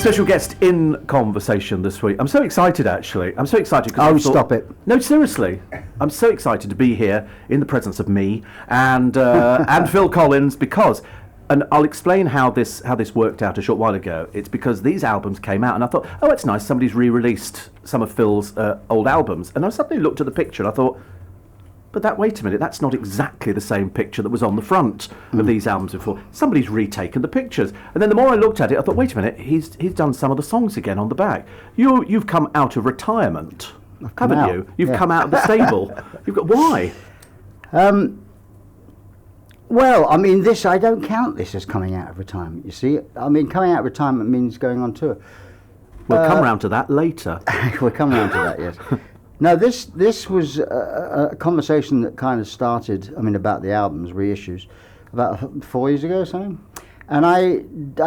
special guest in conversation this week. I'm so excited, actually. I'm so excited. Stop it. No, seriously. I'm so excited to be here in the presence of me and and Phil Collins because, and I'll explain how this worked out a short while ago. It's because these albums came out and I thought, oh, it's nice, somebody's re-released some of Phil's old albums. And I suddenly looked at the picture and I thought, but wait a minute, that's not exactly the same picture that was on the front of these albums before. Somebody's retaken the pictures. And then the more I looked at it, I thought, wait a minute, he's done some of the songs again on the back. You've come out of retirement, haven't you? You've come out of the stable. Why? Well, I mean, I don't count this as coming out of retirement, you see. I mean, coming out of retirement means going on tour. We'll come round to that later. We'll come round to that, yes. No, this was a conversation that kind of started, I mean, about the albums, reissues, about 4 years ago or something. And I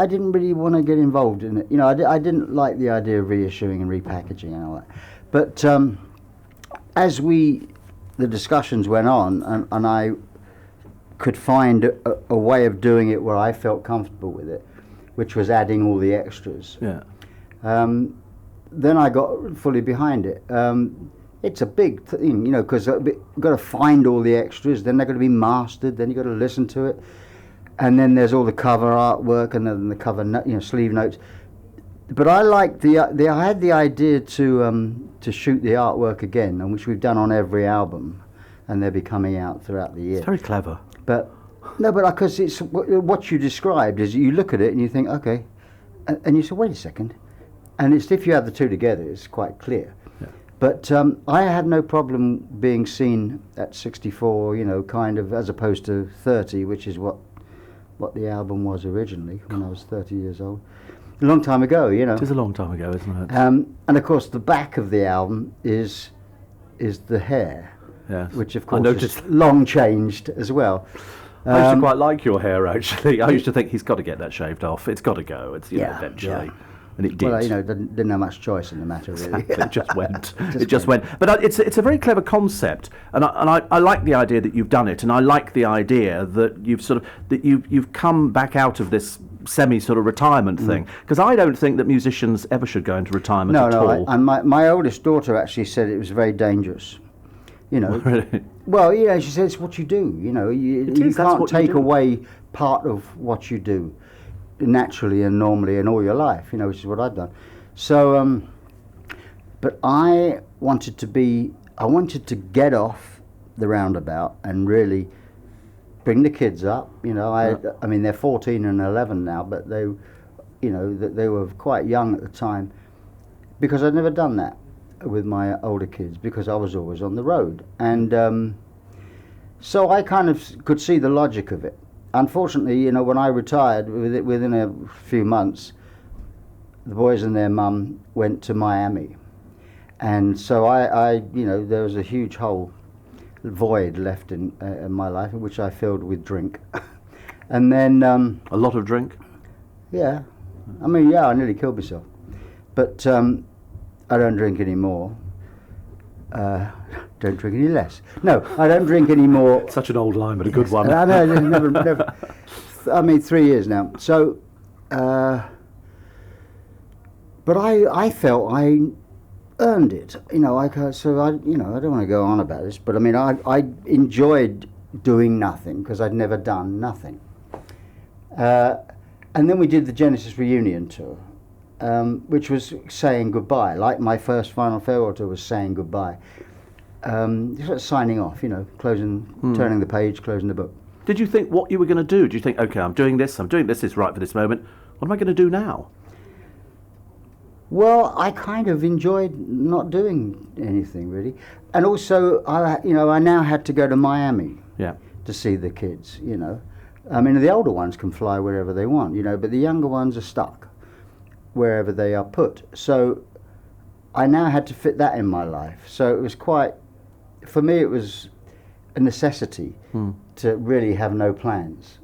didn't really want to get involved in it. You know, I didn't like the idea of reissuing and repackaging and all that. But as the discussions went on, and I could find a way of doing it where I felt comfortable with it, which was adding all the extras. Yeah. Then I got fully behind it. It's a big thing, you know, because you've got to find all the extras, then they're going to be mastered, then you've got to listen to it, and then there's all the cover artwork and then the cover, sleeve notes. But I liked I had the idea to shoot the artwork again, and which we've done on every album, and they'll be coming out throughout the year. It's very clever. But because it's what you described is you look at it and you think, okay, and you say, wait a second, and it's if you have the two together, it's quite clear. Yeah. But I had no problem being seen at 64, you know, kind of, as opposed to 30, which is what the album was originally when I was 30 years old. A long time ago, you know. It is a long time ago, isn't it? And of course, the back of the album is the hair, Yes. which of course is long changed as well. I used to quite like your hair, actually. I used to think he's got to get that shaved off. It's got to go. It's eventually. Yeah. And it did. Well, you know, didn't have much choice in the matter, really. Exactly. It just went. It just went. But it's a very clever concept, and I like the idea that you've done it, and I like the idea that you've come back out of this semi sort of retirement thing, because I don't think that musicians ever should go into retirement at all. And my oldest daughter actually said it was very dangerous. You know. Really? Well, you know, she said it's what you do. You know, you can't take away part of what you do naturally and normally in all your life, you know, which is what I've done. So, but I wanted to get off the roundabout and really bring the kids up. You know, I mean, they're 14 and 11 now, but they were quite young at the time, because I'd never done that with my older kids, because I was always on the road. And so I kind of could see the logic of it. Unfortunately, you know, when I retired, within a few months, the boys and their mum went to Miami. And so I you know, there was a huge void left in my life, which I filled with drink. And then... a lot of drink? Yeah. I mean, yeah, I nearly killed myself. But I don't drink anymore. Don't drink any less. No, I don't drink anymore. Such an old line, but a good one. I know, never. I mean, 3 years now. So, but I felt I earned it. You know, I don't want to go on about this, but I mean, I enjoyed doing nothing, because I'd never done nothing. And then we did the Genesis reunion tour, which was saying goodbye. Like my first Final Farewell tour was saying goodbye. Just signing off, you know, turning the page, closing the book. Did you think what you were going to do? Do you think, okay, I'm doing this is right for this moment. What am I going to do now? Well, I kind of enjoyed not doing anything, really. And also, I now had to go to Miami to see the kids, you know. I mean, the older ones can fly wherever they want, you know, but the younger ones are stuck wherever they are put. So I now had to fit that in my life. So it was for me, it was a necessity to really have no plans.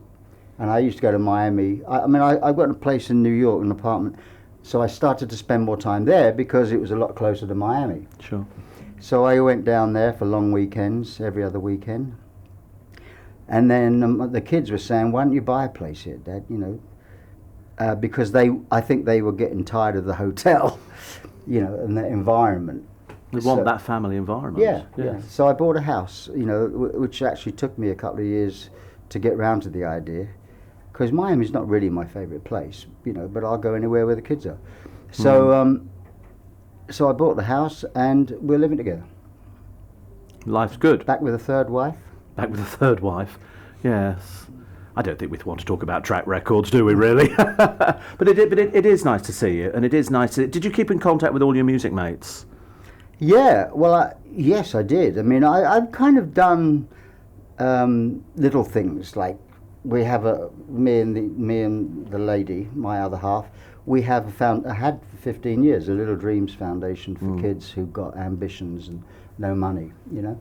And I used to go to Miami. I got a place in New York, an apartment, so I started to spend more time there because it was a lot closer to Miami. Sure. So I went down there for long weekends, every other weekend. And then the kids were saying, why don't you buy a place here, Dad? You know, because I think they were getting tired of the hotel, you know, and the environment. We want that family environment. Yeah, yeah. So I bought a house, you know, which actually took me a couple of years to get round to the idea, because Miami's not really my favourite place, you know, but I'll go anywhere where the kids are. So, so I bought the house, and we're living together. Life's good. Back with a third wife. Back with a third wife. Yes. I don't think we want to talk about track records, do we, really? But it is nice to see you, and it is nice to... Did you keep in contact with all your music mates? Yeah, well, yes, I did. I mean, I've kind of done little things, like we have me and the lady, my other half, we have had for 15 years a Little Dreams Foundation for kids who've got ambitions and no money, you know.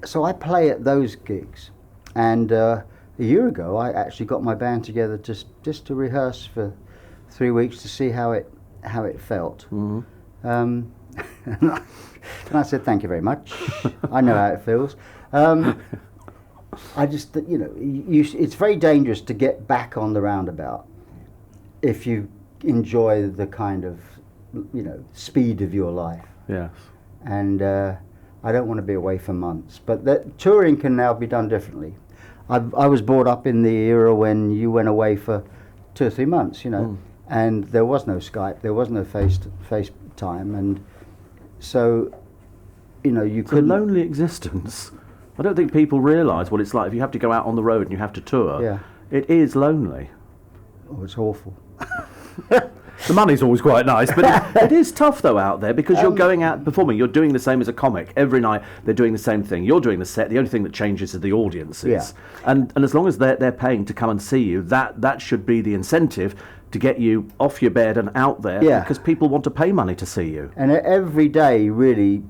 So I play at those gigs, and a year ago I actually got my band together just to rehearse for 3 weeks to see how it felt. And I said, thank you very much. I know how it feels. I just, you know, it's very dangerous to get back on the roundabout if you enjoy the kind of, you know, speed of your life. Yes. And I don't want to be away for months. But touring can now be done differently. I was brought up in the era when you went away for 2 or 3 months, you know, and there was no Skype, there was no face time, and so, you know, you could. It's a lonely existence. I don't think people realise what it's like if you have to go out on the road and you have to tour. Yeah. It is lonely. Oh, it's awful. The money's always quite nice, but it is tough though out there, because you're going out performing. You're doing the same as a comic every night. They're doing the same thing. You're doing the set. The only thing that changes is the audiences. Yeah. And as long as they're paying to come and see you, that should be the incentive to get you off your bed and out there. Yeah. Because people want to pay money to see you. And every day really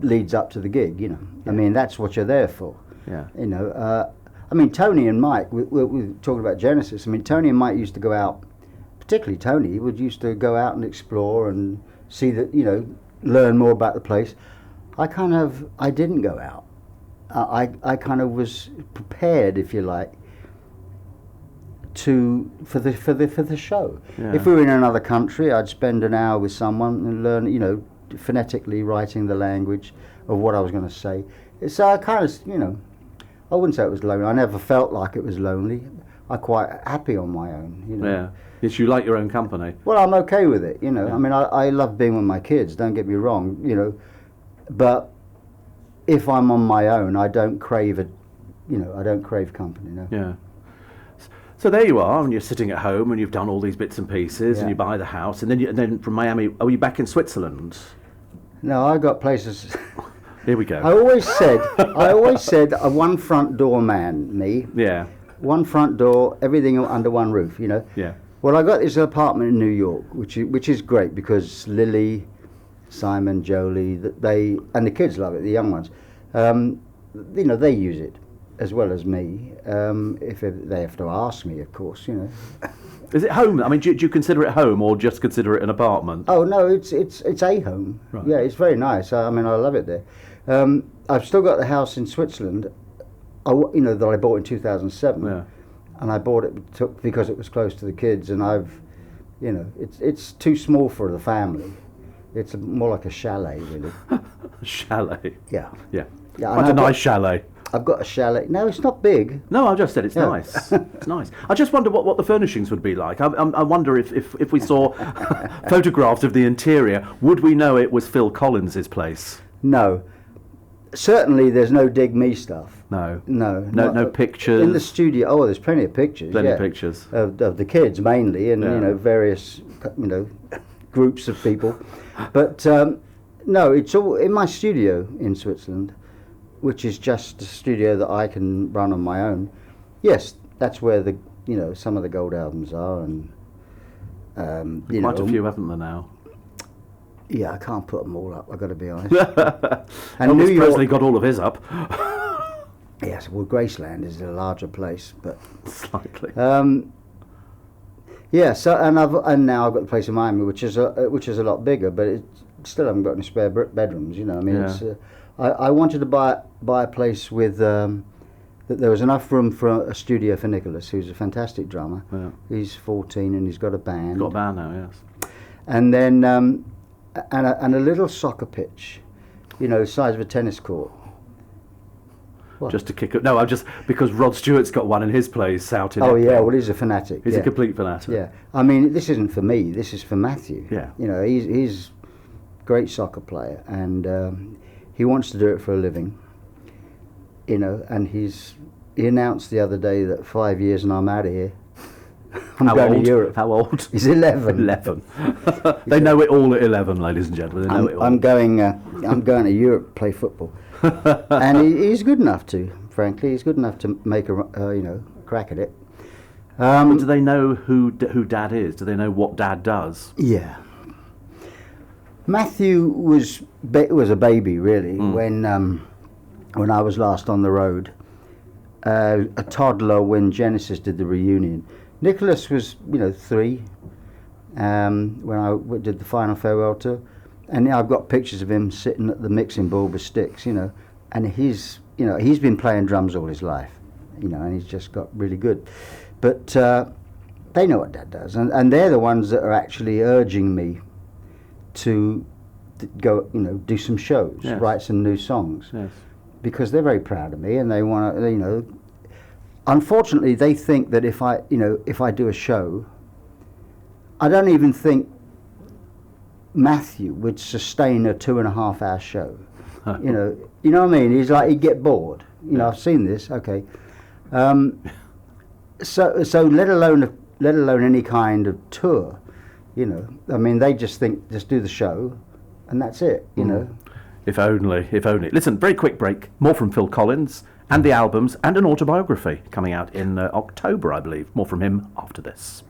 leads up to the gig. You know, I mean, that's what you're there for. Yeah. You know, I mean, Tony and Mike. We're talking about Genesis. I mean, Tony and Mike used to go out. Particularly Tony used to go out and explore and see that, you know, learn more about the place. I didn't go out. I kind of was prepared, if you like, for the show. Yeah. If we were in another country, I'd spend an hour with someone and learn, you know, phonetically writing the language of what I was going to say. So I kind of, you know, I wouldn't say it was lonely. I never felt like it was lonely. I'm quite happy on my own, you know. Yeah. Yes, you like your own company. Well, I'm okay with it, you know. Yeah. I mean, I love being with my kids, don't get me wrong, you know. But if I'm on my own, I don't crave it, you know, I don't crave company, no. Yeah. So there you are, and you're sitting at home, and you've done all these bits and pieces, and you buy the house, and then from Miami, are you back in Switzerland? No, I got places. Here we go. I always said a one front door man, me. Yeah. One front door, everything under one roof, you know. Yeah. Well, I got this apartment in New York, which is great because Lily, Simon, Jolie, and the kids love it, the young ones. You know, they use it as well as me. If they have to ask me, of course, you know. Is it home? I mean, do you consider it home or just consider it an apartment? Oh no, it's a home. Right. Yeah, it's very nice. I mean, I love it there. I've still got the house in Switzerland, you know, that I bought in 2007. Yeah. And I bought it because it was close to the kids, and you know, it's too small for the family. It's more like a chalet, really. Chalet. Yeah. Yeah. Yeah. Quite a nice chalet. I've got a chalet. No, it's not big. No, I just said it's nice. It's nice. I just wonder what the furnishings would be like. I wonder if we saw photographs of the interior, would we know it was Phil Collins's place? No. Certainly, there's no dig me stuff. No. No pictures in the studio. Oh, there's plenty of pictures. Plenty of pictures of the kids mainly, and you know, various, you know, groups of people. But no, it's all in my studio in Switzerland, which is just a studio that I can run on my own. Yes, that's where some of the gold albums are, and quite a few, haven't there now? Yeah, I can't put them all up, I've got to be honest. And Elvis Presley got all of his up. Yes, well, Graceland is a larger place, but slightly. Yeah, so and now I've got the place in Miami, which is a lot bigger, but it still haven't got any spare bedrooms. You know, I mean, it's I wanted to buy a place with that there was enough room for a studio for Nicholas, who's a fantastic drummer. Yeah. He's 14 and he's got a band. Got a band now, yes. And then and a little soccer pitch, the size of a tennis court. What? Just to kick it. No, I'm just because Rod Stewart's got one in his place out in. Oh Epsom. yeah, well he's a fanatic. He's a complete fanatic. Yeah, I mean this isn't for me. This is for Matthew. Yeah. He's a great soccer player, and he wants to do it for a living. And he announced the other day that 5 years and I'm out of here. I'm going to Europe. How old? He's 11. 11. They know it all at 11, ladies and gentlemen. They know it all. I'm going to Europe to play football, and he's good enough to. Frankly, he's good enough to make a crack at it. Do they know who Dad is? Do they know what Dad does? Yeah. Matthew was a baby really when I was last on the road. A toddler when Genesis did the reunion. Nicholas was 3 when I did the final farewell tour, and I've got pictures of him sitting at the mixing board with sticks, and he's been playing drums all his life, and he's just got really good. But they know what Dad does, and they're the ones that are actually urging me to go, do some shows, yes. write some new songs, yes. because they're very proud of me, and they want to, Unfortunately, they think that if I do a show, I don't even think Matthew would sustain a 2.5 hour show. You know what I mean? He'd get bored. I've seen this. Okay, so let alone any kind of tour. I mean, they just think just do the show, and that's it. If only. Listen, very quick break. More from Phil Collins and the albums and an autobiography coming out in October, I believe. More from him after this.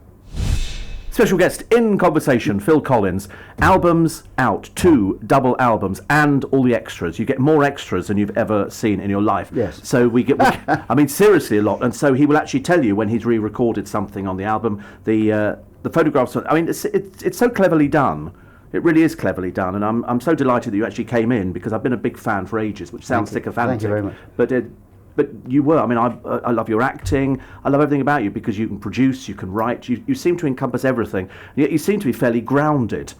Special guest in conversation, Phil Collins. Albums out, 2 double albums, and all the extras. You get more extras than you've ever seen in your life. Yes. So we I mean, seriously, a lot. And so he will actually tell you when he's re-recorded something on the album. The photographs. I mean, it's so cleverly done. It really is cleverly done, and I'm so delighted that you actually came in because I've been a big fan for ages, which sounds sycophantic. Thank you very much. But you were. I mean, I love your acting. I love everything about you because you can produce, you can write. You seem to encompass everything. Yet you seem to be fairly grounded.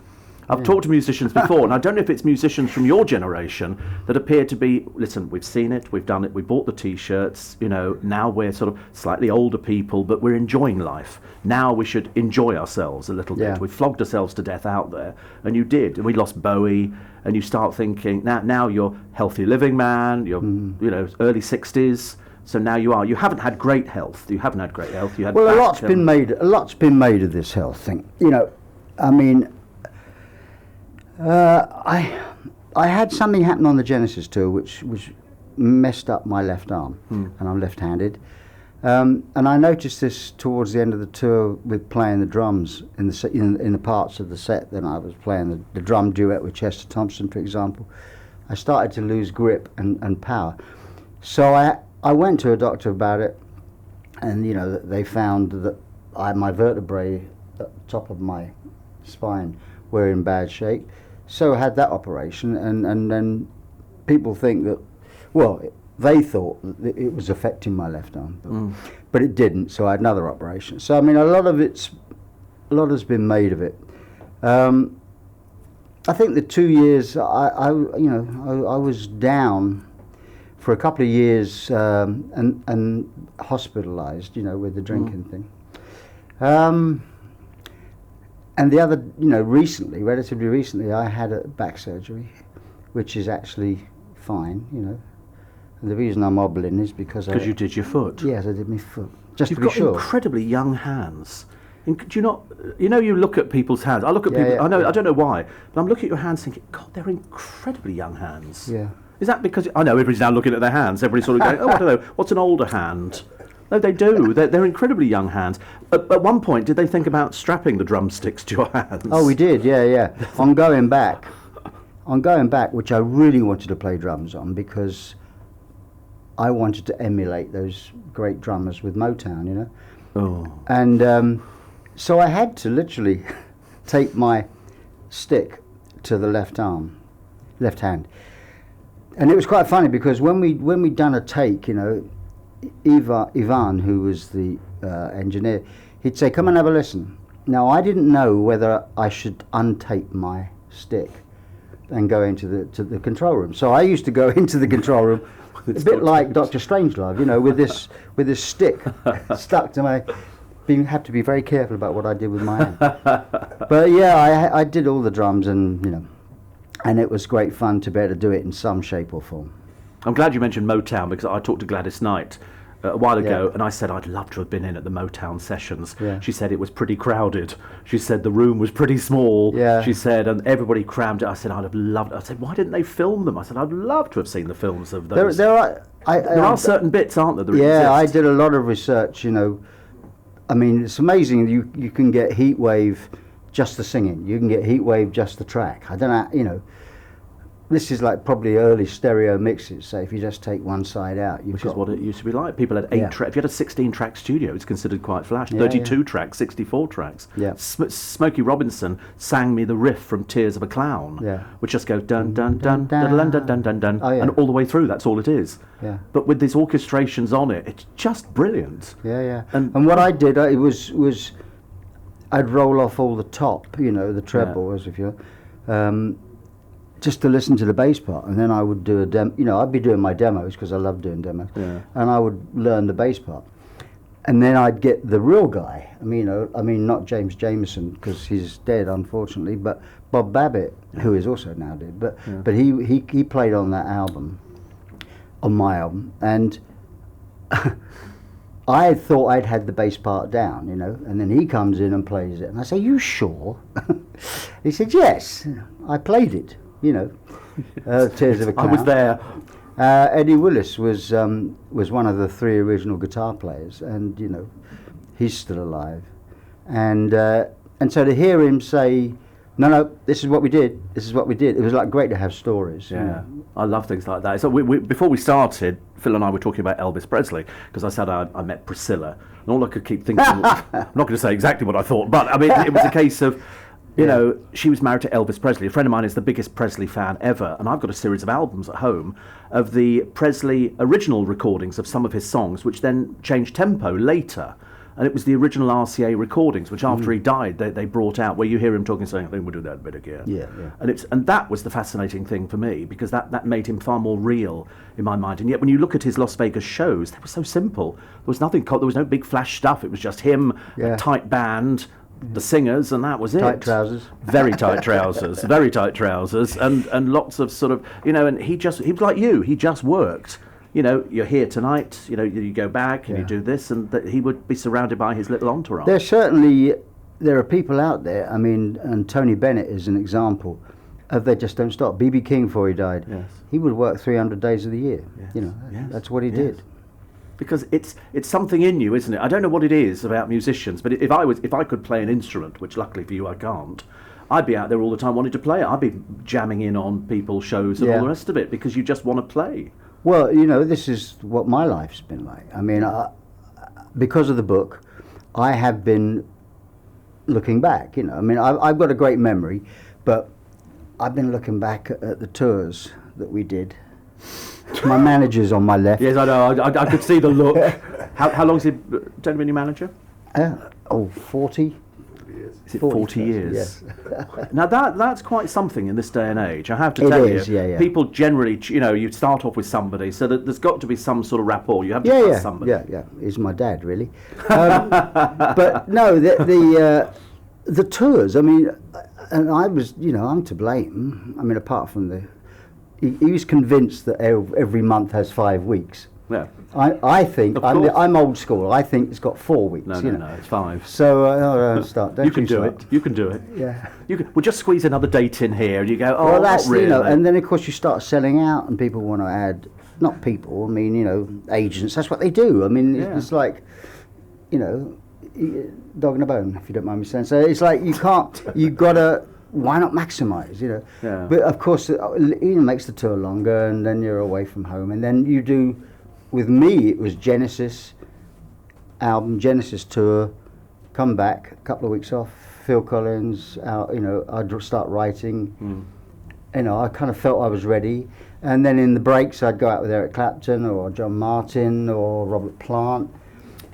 I've talked to musicians before, and I don't know if it's musicians from your generation that appear to be, listen, we've seen it, we've done it, we bought the T-shirts, now we're sort of slightly older people, but we're enjoying life. Now we should enjoy ourselves a little bit. We flogged ourselves to death out there, and you did. And we lost Bowie, and you start thinking, now you're healthy living man, you're, early 60s, so now you haven't had great health. You haven't had great health. You had a lot's been made of this health thing. I mean, I had something happen on the Genesis tour which messed up my left arm, and I'm left-handed. And I noticed this towards the end of the tour with playing the drums in the parts of the set that I was playing, the drum duet with Chester Thompson, for example. I started to lose grip and power. So I went to a doctor about it, and they found that my vertebrae at the top of my spine were in bad shape. So I had that operation, and then people think that, they thought that it was affecting my left arm, but it didn't. So I had another operation. So I mean, a lot has been made of it. I think the 2 years I was down for a couple of years and hospitalised, with the drinking thing. And the other, relatively recently, I had a back surgery, which is actually fine, And the reason I'm hobbling is because you did your foot. Yes, I did my foot. Just You've to be sure. You've got incredibly young hands. Do you not? You look at people's hands. I look at people. I don't know why, but I'm looking at your hands, thinking, God, they're incredibly young hands. Yeah. Is that because I know everybody's now looking at their hands? Everybody's sort of going, I don't know, what's an older hand? No, they do. They're incredibly young hands. At one point, did they think about strapping the drumsticks to your hands? Oh, we did. Yeah. On going back, which I really wanted to play drums on because I wanted to emulate those great drummers with Motown, Oh. And so I had to literally tape my stick to the left hand. And it was quite funny because when we'd done a take, Ivan, who was the engineer, he'd say, "Come and have a listen." Now, I didn't know whether I should untape my stick and go into the control room. So I used to go into the control room, a bit like Dr. Strangelove, you know, with this stick stuck to my. Had to be very careful about what I did with my hand. But yeah, I did all the drums, and you know, and it was great fun to be able to do it in some shape or form. I'm glad you mentioned Motown, because I talked to Gladys Knight a while ago, and I said I'd love to have been in at the Motown sessions. Yeah. She said it was pretty crowded. She said the room was pretty small. Yeah. She said, and everybody crammed it. I said I'd have loved it. I said, why didn't they film them? I said I'd love to have seen the films of those. There are certain bits, aren't there? That yeah, I exist. did a lot of research. You know, I mean, it's amazing. You can get Heatwave just the singing. You can get Heatwave just the track. I don't know. You know, this is like probably early stereo mixes. So if you just take one side out, which is what it used to be like. People had 8 tracks. If you had a 16-track studio, it's considered quite flash. 32 tracks, 64 tracks. Yeah. Smokey Robinson sang me the riff from Tears of a Clown, which just goes dun dun dun dun dun dun dun dun dun, and all the way through. That's all it is. Yeah. But with these orchestrations on it, it's just brilliant. Yeah, yeah. And what I did, it was I'd roll off all the top, you know, the treble, as if you. Just to listen to the bass part, and then I would do a demo. You know, I'd be doing my demos because I love doing demos, and I would learn the bass part, and then I'd get the real guy. I mean, not James Jameson because he's dead, unfortunately, but Bob Babbitt, who is also now dead. But he played on that album, on my album, and I thought I'd had the bass part down, you know, and then he comes in and plays it, and I say, "You sure?" He said, "Yes, I played it." You know, Tears of a Clown. I was there. Eddie Willis was one of the 3 original guitar players, and you know, he's still alive, and so to hear him say, "No, this is what we did. This is what we did." It was like great to have stories. Yeah, you know? I love things like that. So before we started, Phil and I were talking about Elvis Presley, because I said I met Priscilla, and all I could keep thinking. I'm not going to say exactly what I thought, but I mean, it was a case of. You know, she was married to Elvis Presley. A friend of mine is the biggest Presley fan ever, and I've got a series of albums at home of the Presley original recordings of some of his songs, which then changed tempo later. And it was the original RCA recordings, which after he died, they brought out, where you hear him talking, saying, "I think we'll do that bit again." Yeah. And that was the fascinating thing for me, because that made him far more real in my mind. And yet, when you look at his Las Vegas shows, they were so simple. There was nothing. There was no big flash stuff. It was just him, a tight band, the singers, and that was it. Tight trousers. Very tight trousers. Very tight trousers, and lots of sort of, you know, and he was like you. He just worked. You know, you're here tonight, you know, you go back and you do this, and he would be surrounded by his little entourage. There are people out there, I mean, and Tony Bennett is an example of they just don't stop. B.B. King, before he died, he would work 300 days of the year. You know, that's what he did. Because it's something in you, isn't it? I don't know what it is about musicians, but if I could play an instrument, which luckily for you I can't, I'd be out there all the time wanting to play it. I'd be jamming in on people's shows and all the rest of it, because you just want to play. Well, you know, this is what my life's been like. I mean, because of the book, I have been looking back, you know. I mean, I've got a great memory, but I've been looking back at the tours that we did. My manager's on my left. Yes, I know. I could see the look. How long's he been your manager? 40. Is it 40 years? Yes. Now that's quite something in this day and age. I have to tell you. People generally, you know, you start off with somebody, so that there's got to be some sort of rapport. You have to trust somebody. Yeah. He's my dad, really. But no, the tours. I mean, and I was, you know, I'm to blame. I mean, apart from he was convinced that every month has 5 weeks. Yeah. I think I'm old school. I think it's got 4 weeks. No, it's 5. So start. Don't you can do it. You can do it. Yeah. We'll just squeeze another date in here, and you go, well, that's not really. You know, and then of course you start selling out, and people want to add. Not people. I mean, you know, agents. That's what they do. I mean, it's like, you know, dog and a bone, if you don't mind me saying. So it's like you can't. You gotta. Why not maximise, you know? Yeah. But of course, it makes the tour longer, and then you're away from home, and then you do. With me, it was Genesis album, Genesis tour, come back, a couple of weeks off, Phil Collins out, you know, I'd start writing, I kind of felt I was ready. And then in the breaks, I'd go out with Eric Clapton or John Martin or Robert Plant.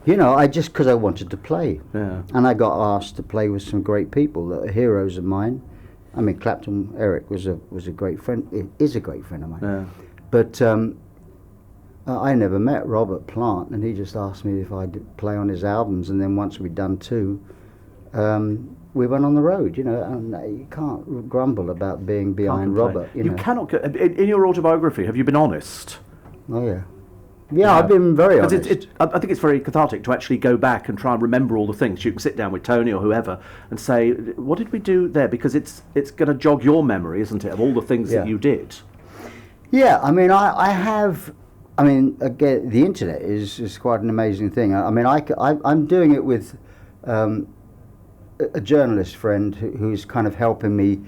Just because I wanted to play. Yeah. And I got asked to play with some great people that are heroes of mine. I mean, Clapton, Eric was a great friend, is a great friend of mine. Yeah. But I never met Robert Plant, and he just asked me if I'd play on his albums. And then once we'd done 2, we went on the road, and you can't grumble about being behind Robert. You cannot. In your autobiography, have you been honest? Oh, yeah. Yeah, I've been very honest. I think it's very cathartic to actually go back and try and remember all the things. You can sit down with Tony or whoever and say, what did we do there? Because it's going to jog your memory, isn't it, of all the things that you did? Yeah, I mean, again, the internet is quite an amazing thing. I mean, I'm doing it with a journalist friend who's kind of helping me.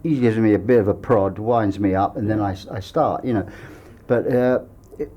He gives me a bit of a prod, winds me up, and then I start, But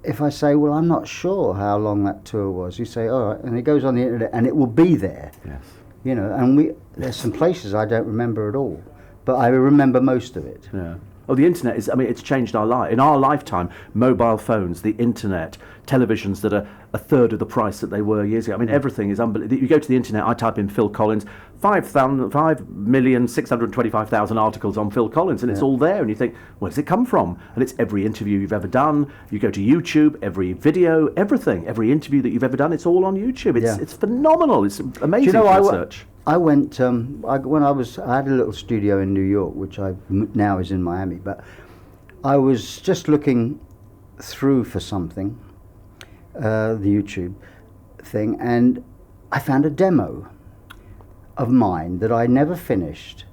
if I say, well, I'm not sure how long that tour was, you say, all right, and it goes on the internet, and it will be there. Yes. And there's some places I don't remember at all, but I remember most of it. Yeah. Oh, the internet it's changed our life. In our lifetime, mobile phones, the internet, televisions that are a third of the price that they were years ago. I mean, everything is unbelievable. You go to the internet, I type in Phil Collins, 5,625,000 articles on Phil Collins, and it's all there, and you think, where does it come from? And it's every interview you've ever done. You go to YouTube, every video, everything, every interview that you've ever done, it's all on YouTube. It's phenomenal. It's amazing research. I went I had a little studio in New York, which now is in Miami. But I was just looking through for something, the YouTube thing, and I found a demo of mine that I never finished,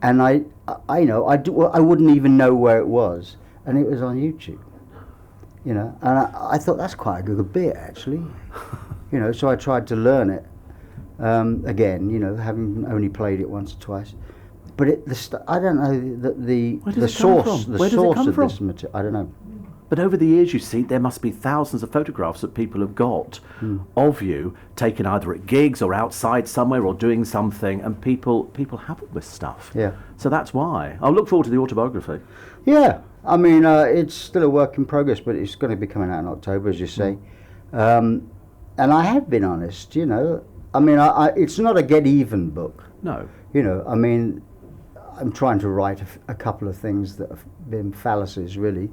and I wouldn't even know where it was, and it was on YouTube. And I thought that's quite a good bit actually, So I tried to learn it. Again, having only played it once or twice, but I don't know the source of this material. I don't know. But over the years, you see, there must be thousands of photographs that people have got of you, taken either at gigs or outside somewhere or doing something, and people have all this stuff. Yeah. So that's why. I'll look forward to the autobiography. Yeah. I mean, it's still a work in progress, but it's going to be coming out in October, as you say. And I have been honest, I mean, it's not a get-even book. No. I mean, I'm trying to write a couple of things that have been fallacies, really.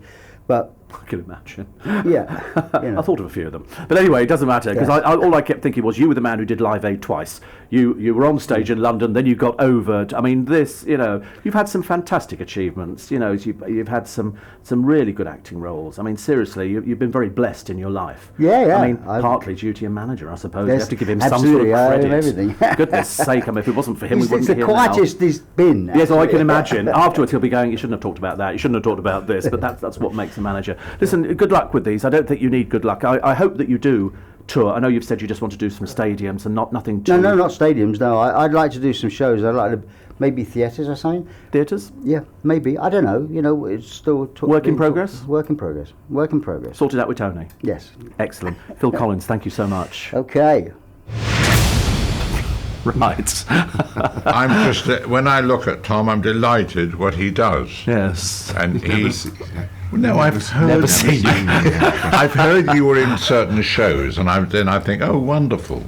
But I can imagine. Yeah. I thought of a few of them. But anyway, it doesn't matter, because all I kept thinking was you were the man who did Live Aid twice. You were on stage in London, then you got over. I mean, you've had some fantastic achievements. You've had some really good acting roles. I mean, seriously, you've been very blessed in your life. Yeah. I mean, partly due to your manager, I suppose. You have to give him some sort of credit. Everything. Goodness sake, I mean, if it wasn't for him, we wouldn't be here now. It's the quietest he's been. Yes, I can imagine. Afterwards, he'll be going, you shouldn't have talked about that, you shouldn't have talked about this, but that's what makes a manager. Listen, good luck with these. I don't think you need good luck. I hope that you do tour. I know you've said you just want to do some stadiums and nothing too... No, not stadiums, no. I'd like to do some shows. I'd like to... Maybe theatres or something. Theatres? Yeah, maybe. I don't know. It's still... Work in progress? Work in progress. Sorted out with Tony? Yes. Excellent. Phil Collins, thank you so much. Okay. Right. I'm just... when I look at Tom, I'm delighted what he does. Yes. And he... No, I've heard. Never seen you. I've heard you were in certain shows, and then I think, oh, wonderful.